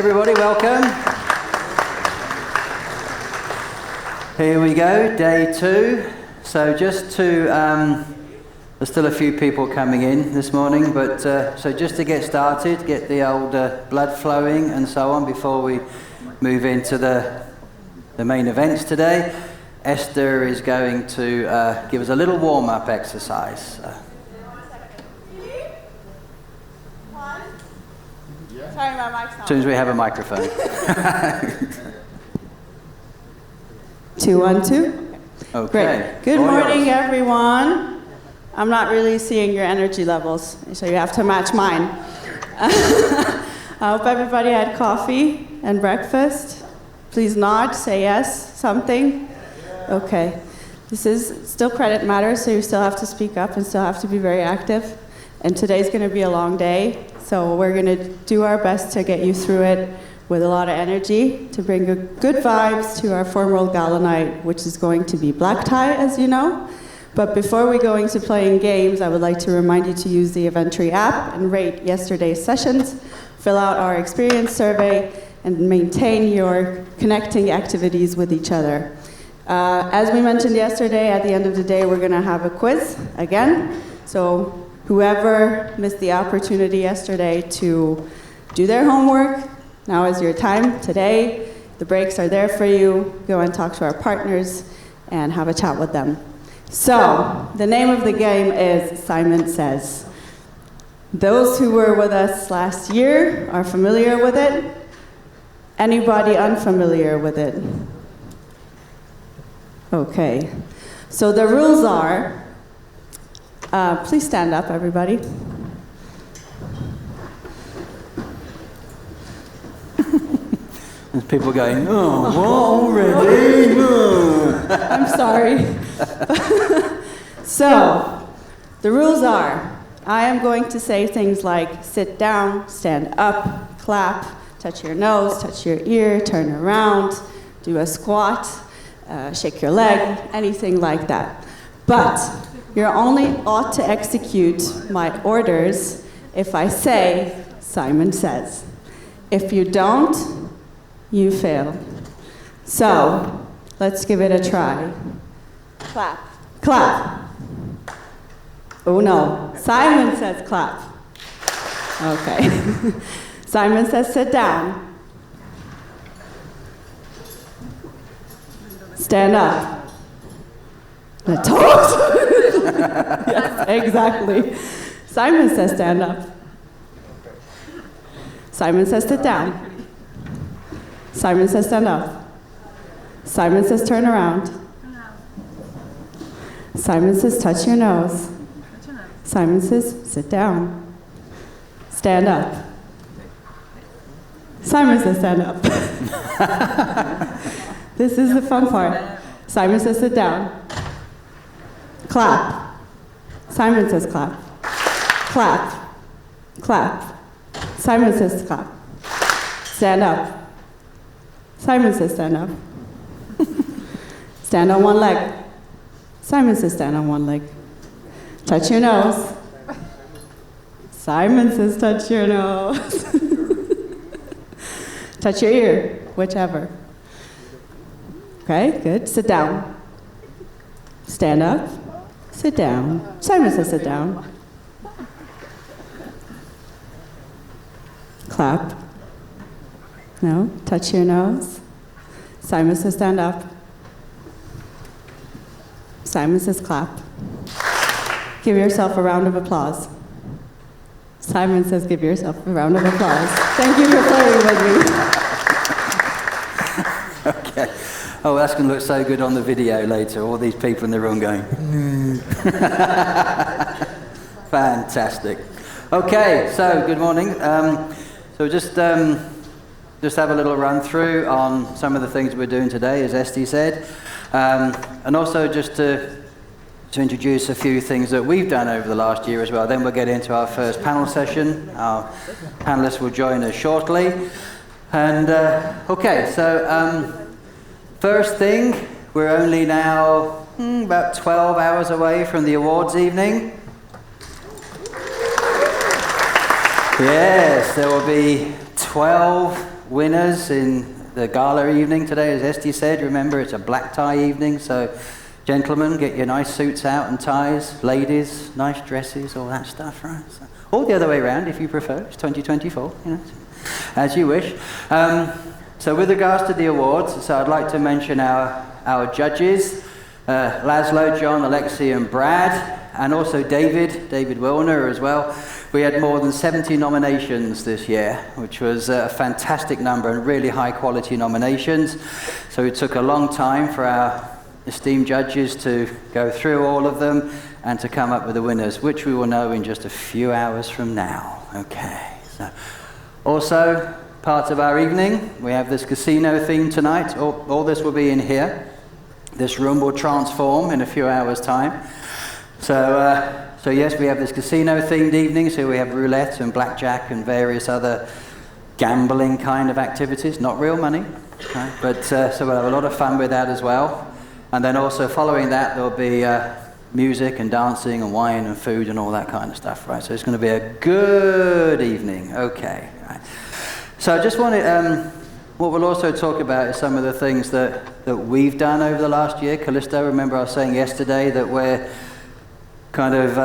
everybody, welcome. Here we go, day 2. So just to, there's still a few people coming in this morning, but so just to get started, get the old blood flowing and so on before we move into the main events today, Esther is going to give us a little warm-up exercise. Sorry, my mic's not. As soon as we have a microphone. 2, 1, 2. Okay. Great. Good morning, everyone. I'm not really seeing your energy levels, so you have to match mine. I hope everybody had coffee and breakfast. Please nod, say yes, something. Okay. This is still Credit Matters, so you still have to speak up and still have to be very active. And today's going to be a long day, so we're going to do our best to get you through it with a lot of energy, to bring good vibes to our formal gala night, which is going to be black tie, as you know. But before we go into playing games, I would like to remind you to use the Eventry app and rate yesterday's sessions, fill out our experience survey, and maintain your connecting activities with each other. As we mentioned yesterday, at the end of the day, we're going to have a quiz again. So whoever missed the opportunity yesterday to do their homework, now is your time today. The breaks are there for you. Go and talk to our partners and have a chat with them. So, the name of the game is Simon Says. Those who were with us last year are familiar with it. Anybody unfamiliar with it? Okay. So the rules are, please stand up, everybody. There's people going, oh, what already? I'm sorry. So, the rules are, I am going to say things like sit down, stand up, clap, touch your nose, touch your ear, turn around, do a squat, shake your leg, anything like that. But you're only ought to execute my orders if I say, Simon says. If you don't, you fail. So, let's give it a try. Clap. Clap. Oh no, Simon says clap. Okay. Simon says sit down. Stand up. The toes. Yes, exactly. Simon says stand up. Simon says sit down. Simon says stand up. Simon says turn around. Simon says touch your nose. Simon says sit down. Stand up. Simon says stand up. This is the fun part. Simon says sit down. Clap. Simon says clap. Clap. Clap. Simon says clap. Stand up. Simon says stand up. Stand on one leg. Simon says stand on one leg. Touch your nose. Simon says touch your nose. Touch your ear, whichever. Okay, good. Sit down. Stand up. Sit down. Simon says sit down. Clap. No, touch your nose. Simon says stand up. Simon says clap. Give yourself a round of applause. Simon says give yourself a round of applause. Thank you for playing with me. Okay. Oh, that's going to look so good on the video later. All these people in the room going, Fantastic. Okay, so good morning. So just have a little run through on some of the things we're doing today, as Esty said, and also just to introduce a few things that we've done over the last year as well. Then we'll get into our first panel session. Our panelists will join us shortly. And okay, so first thing, we're only now about 12 hours away from the awards evening. Yes, there will be 12 winners in the gala evening today, as Esty said. Remember, it's a black tie evening, so gentlemen, get your nice suits out and ties. Ladies, nice dresses, all that stuff, right? So, or the other way around, if you prefer. It's 2024, you know, as you wish. So with regards to the awards, so I'd like to mention our judges, Laszlo, John, Alexei, and Brad, and also David Wilner as well. We had more than 70 nominations this year, which was a fantastic number and really high quality nominations. So it took a long time for our esteemed judges to go through all of them and to come up with the winners, which we will know in just a few hours from now. Okay. So also, part of our evening, we have this casino theme tonight. All this will be in here. This room will transform in a few hours' time. So yes, we have this casino-themed evening, so we have roulette and blackjack and various other gambling kind of activities, not real money, right? But so we'll have a lot of fun with that as well. And then also following that, there'll be music and dancing and wine and food and all that kind of stuff, right? So it's going to be a good evening. Okay, right. So I just wanted, what we'll also talk about is some of the things that we've done over the last year. Callisto, remember I was saying yesterday that we're kind of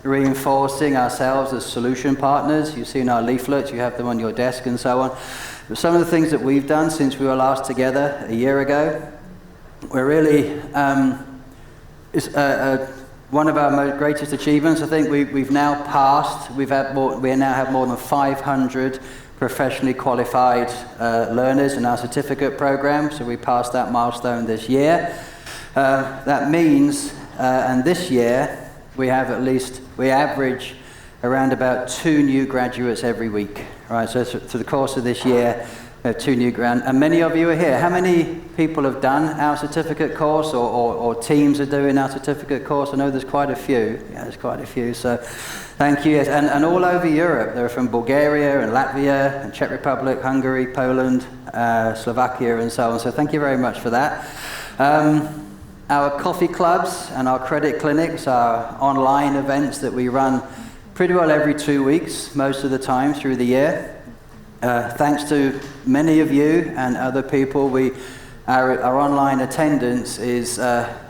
reinforcing ourselves as solution partners. You've seen our leaflets, you have them on your desk and so on. But some of the things that we've done since we were last together a year ago, we're really, one of our greatest achievements, I think we've now passed, we now have more than 500 professionally qualified learners in our certificate program, so we passed that milestone this year. That means, and this year, we average around about 2 new graduates every week, right? So through the course of this year, we have 2 new graduates, and many of you are here. How many people have done our certificate course, or teams are doing our certificate course? I know there's quite a few. Yeah, there's quite a few, so thank you. And all over Europe, they're from Bulgaria and Latvia and Czech Republic, Hungary, Poland, Slovakia, and so on. So thank you very much for that. Our coffee clubs and our credit clinics are online events that we run pretty well every 2 weeks, most of the time through the year. Thanks to many of you and other people, our online attendance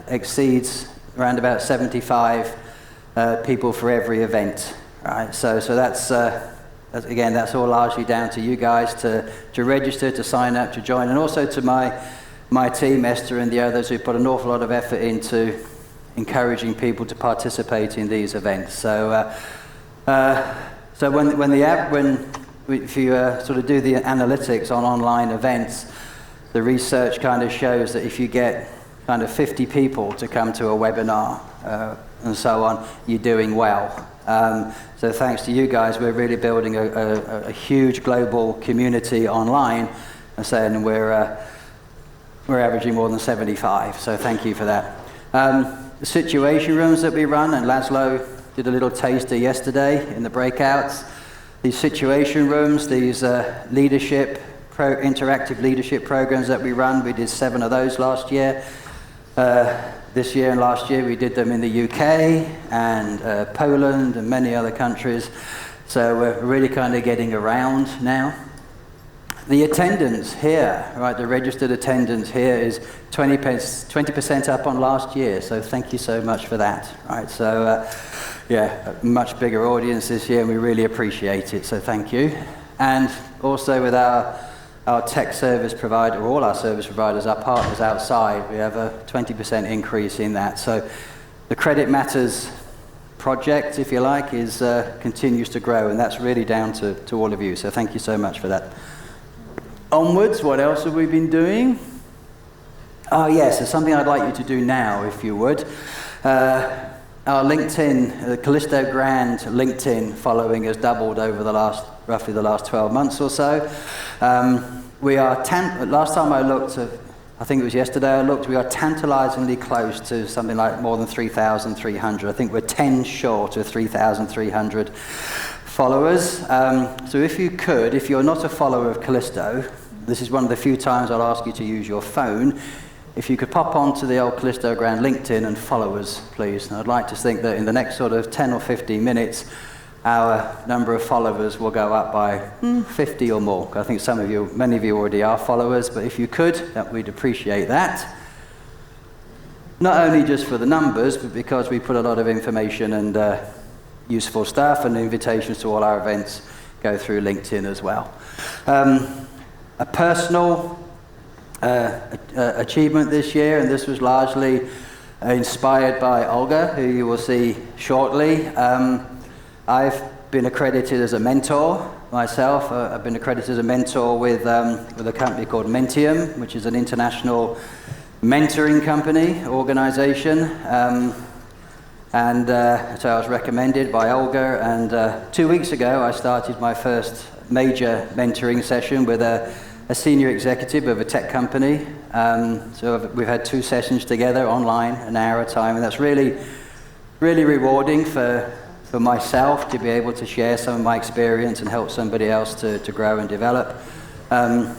exceeds around about 75 people for every event. Right? So that's again, that's all largely down to you guys to register, to sign up, to join, and also to my team, Esther and the others, who put an awful lot of effort into encouraging people to participate in these events. So if you sort of do the analytics on online events, the research kind of shows that if you get kind of 50 people to come to a webinar and so on, you're doing well. So thanks to you guys, we're really building a huge global community online, and we're averaging more than 75, so thank you for that. The situation rooms that we run, and Laszlo did a little taster yesterday in the breakouts. These situation rooms, these interactive leadership programs that we run, we did 7 of those last year. This year and last year we did them in the UK and Poland and many other countries. So we're really kind of getting around now. The attendance here, right, the registered attendance here is 20% up on last year, so thank you so much for that, right? So, yeah, a much bigger audience this year, and we really appreciate it, so thank you. And also with our tech service provider, or all our service providers, our partners outside, we have a 20% increase in that. So the Credit Matters project, if you like, continues to grow, and that's really down to all of you, so thank you so much for that. Onwards, what else have we been doing? Oh yes, there's something I'd like you to do now, if you would. Our LinkedIn, the Callisto Grand LinkedIn following has doubled over roughly the last 12 months or so. Last time I looked, I think it was yesterday I looked, we are tantalizingly close to something like more than 3,300. I think we're 10 short of 3,300 followers. So if you're not a follower of Callisto, this is one of the few times I'll ask you to use your phone. If you could pop onto the old Callisto Grand LinkedIn and follow us, please. And I'd like to think that in the next sort of 10 or 15 minutes, our number of followers will go up by 50 or more. I think many of you already are followers, but if you could, we'd appreciate that. Not only just for the numbers, but because we put a lot of information and useful stuff, and invitations to all our events go through LinkedIn as well. A personal achievement this year, and this was largely inspired by Olga, who you will see shortly. I've been accredited as a mentor myself. I've been accredited as a mentor with a company called Mentium, which is an international mentoring company, organization. So I was recommended by Olga, and 2 weeks ago I started my first major mentoring session with a senior executive of a tech company. So we've had 2 sessions together online, an hour at a time, and that's really, really rewarding for myself to be able to share some of my experience and help somebody else to grow and develop. So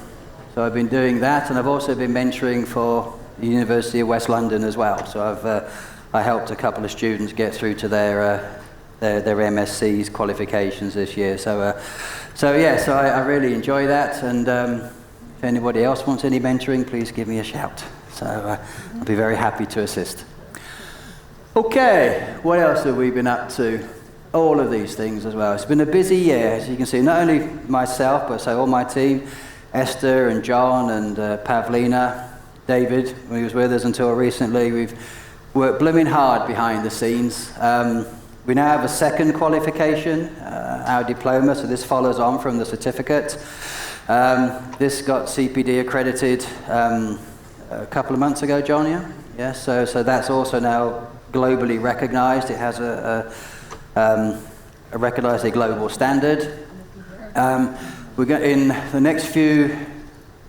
I've been doing that, and I've also been mentoring for the University of West London as well. So I helped a couple of students get through to their MSc's qualifications this year. So I really enjoy that, and if anybody else wants any mentoring, please give me a shout. So I'll be very happy to assist. Okay, what else have we been up to? All of these things as well. It's been a busy year, as you can see. Not only myself, but all my team, Esther and John and Pavlina, David, who was with us until recently. We've worked blooming hard behind the scenes. We now have a second qualification, our diploma, so this follows on from the certificate. This got CPD accredited a couple of months ago, John, yeah? Yeah, so that's also now globally recognized. It has recognized a global standard. We're going in the next few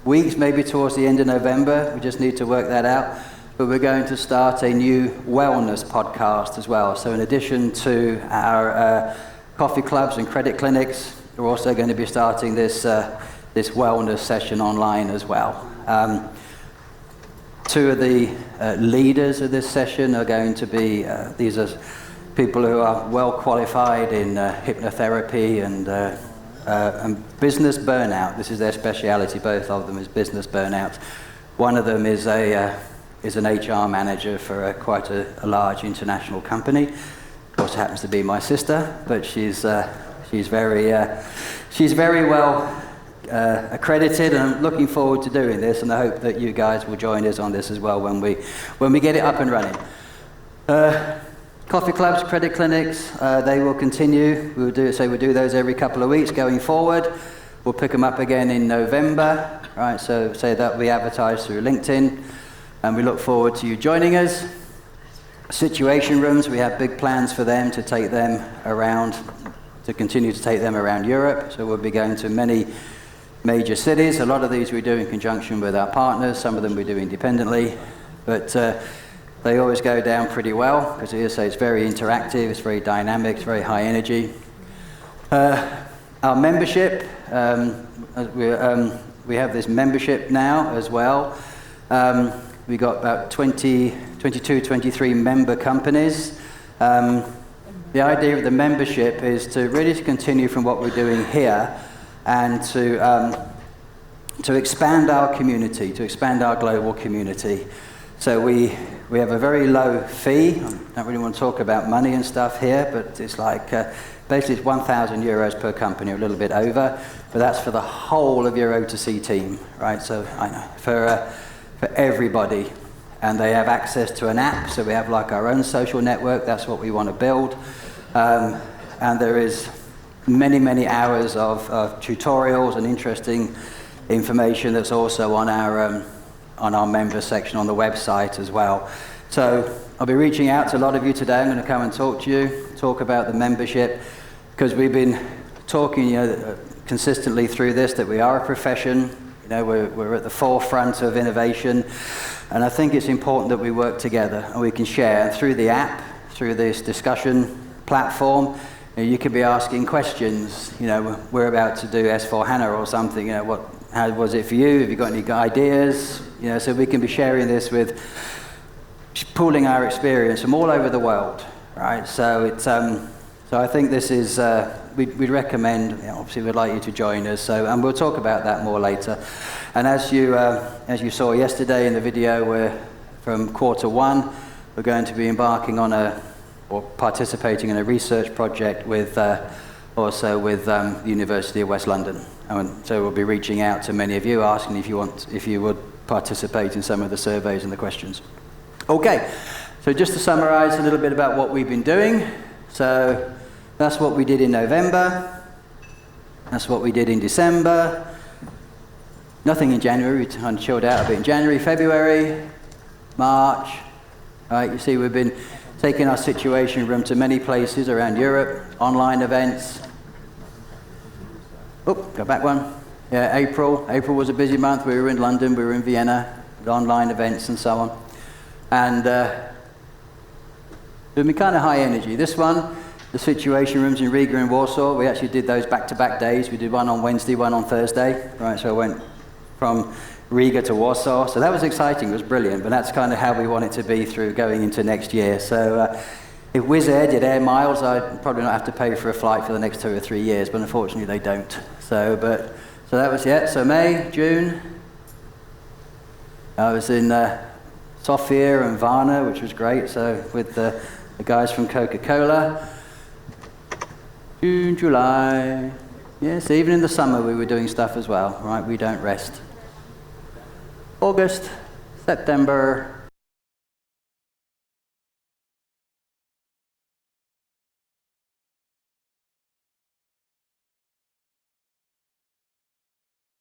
weeks, maybe towards the end of November, we just need to work that out, but we're going to start a new wellness podcast as well. So in addition to our coffee clubs and credit clinics, we're also going to be starting this wellness session online as well. 2 of the leaders of this session are going to be, these are people who are well qualified in hypnotherapy and business burnout. This is their speciality. Both of them is business burnout. One of them is an HR manager for quite a large international company. Of course, it happens to be my sister, but she's very well accredited, and I'm looking forward to doing this, and I hope that you guys will join us on this as well when we get it up and running. Coffee clubs, credit clinics, they will continue. We'll do those every couple of weeks going forward. We'll pick them up again in November, right? So that we advertise through LinkedIn, and we look forward to you joining us. Situation rooms, we have big plans for them to take them around, to continue to take them around Europe. So we'll be going to many major cities. A lot of these we do in conjunction with our partners. Some of them we do independently, but they always go down pretty well, because it's very interactive, it's very dynamic, it's very high energy. Our membership, we have this membership now as well. We got about 22, 23 member companies. The idea of the membership is to really continue from what we're doing here, and to expand our community, to expand our global community. So we have a very low fee. I don't really want to talk about money and stuff here, but it's like basically it's 1,000 euros per company, a little bit over, but that's for the whole of your O2C team, right? So I know for everybody, and they have access to an app. So we have like our own social network. That's what we want to build, and there is many hours of tutorials and interesting information that's also on our members section on the website as well. So I'll be reaching out to a lot of you today. I'm going to come and talk to you, talk about the membership, because we've been talking consistently through this, that we are a profession. We're at the forefront of innovation, and I think it's important that we work together and we can share. And through the app, through this discussion platform, you could be asking questions. We're about to do S4HANA or something. How was it for you? Have you got any ideas? So we can be sharing this with, pooling our experience from all over the world, right? So So I think this is, we'd recommend, obviously we'd like you to join us, and we'll talk about that more later. And as you saw yesterday in the video, we're from Q1, we're going to be embarking on or participating in a research project with, also with the University of West London. And so we'll be reaching out to many of you, asking if you would participate in some of the surveys and the questions. Okay, so just to summarize a little bit about what we've been doing. So that's what we did in November. That's what we did in December. Nothing in January, we kind of chilled out a bit in January, February, March. All right, you see we've been taking our situation room to many places around Europe, online events. Oh, go back one. Yeah, April. April was a busy month. We were in London, we were in Vienna, with online events and so on. And we've been kind of high energy. This one, the situation rooms in Riga and Warsaw, we actually did those back-to-back days. We did one on Wednesday, one on Thursday. Right, so I went from Riga to Warsaw. So that was exciting, it was brilliant, but that's kind of how we want it to be through going into next year. So if Wizz Air did air miles, I'd probably not have to pay for a flight for the next 2 or 3 years, but unfortunately they don't. So that was it. So May, June, I was in Sofia and Varna, which was great, so with the guys from Coca-Cola. June, July, yes, even in the summer we were doing stuff as well, right? We don't rest. August, September,